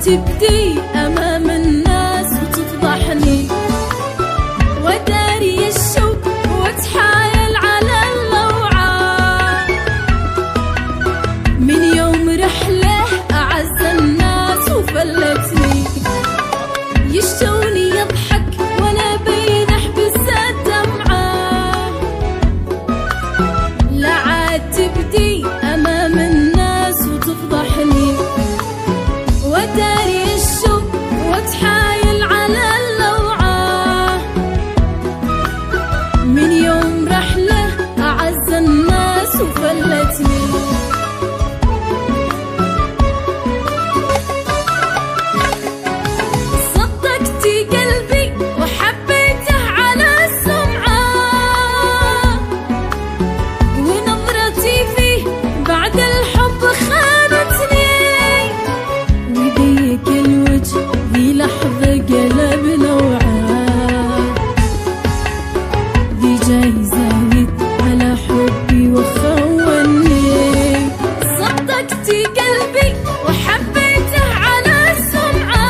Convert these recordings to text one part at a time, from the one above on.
تبدي أمام الناس وتفضحني، وداري الشوق وتحايل على اللوعة. من يوم رحله أعز الناس وفلتني، يشتوني يضحك وانا بين احبس الدمعة. لا عاد تبدي امام الناس وتفضحني، وداري الشوق وتحايل على اللوعة. من يوم رحله اعز الناس وفلتني. جاي زايد على حبي وخوني، صدقتي قلبي وحبيته على السمعة،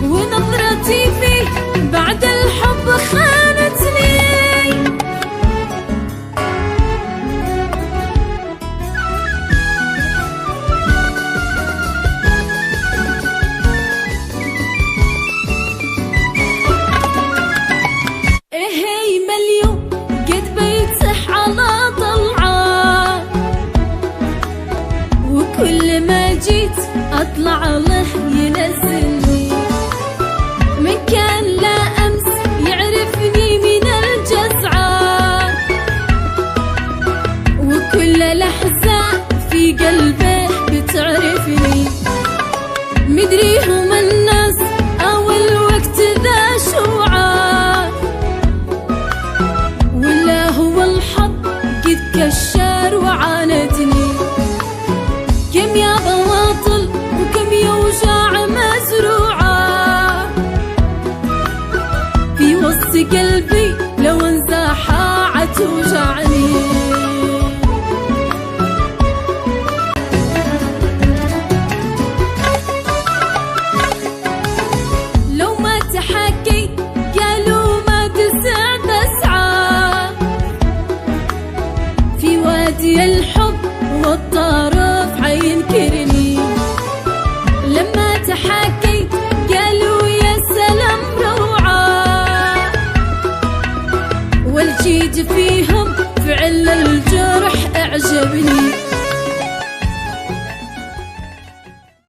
ونظرتي فيه بعد الحب خانتني. كل ما جيت أطلع له ينزلني، من كان لا أمس يعرفني من الجزعة، وكل لحظة في قلبه بتعرفني. مدري هم الناس أو الوقت ذا شوعة، ولا هو الحظ قد كشر وعاندني. كم يا بواطل وكم يوجع مزروعة في وسط قلبي، لو انزاحة عتوجعني. لو ما تحكي قالوا ما تسعد اسعى، في وادي الحب والطرف حينكرني. لما تحكيت قالوا يا سلام روعة، والجيد فيهم فعل الجرح اعجبني.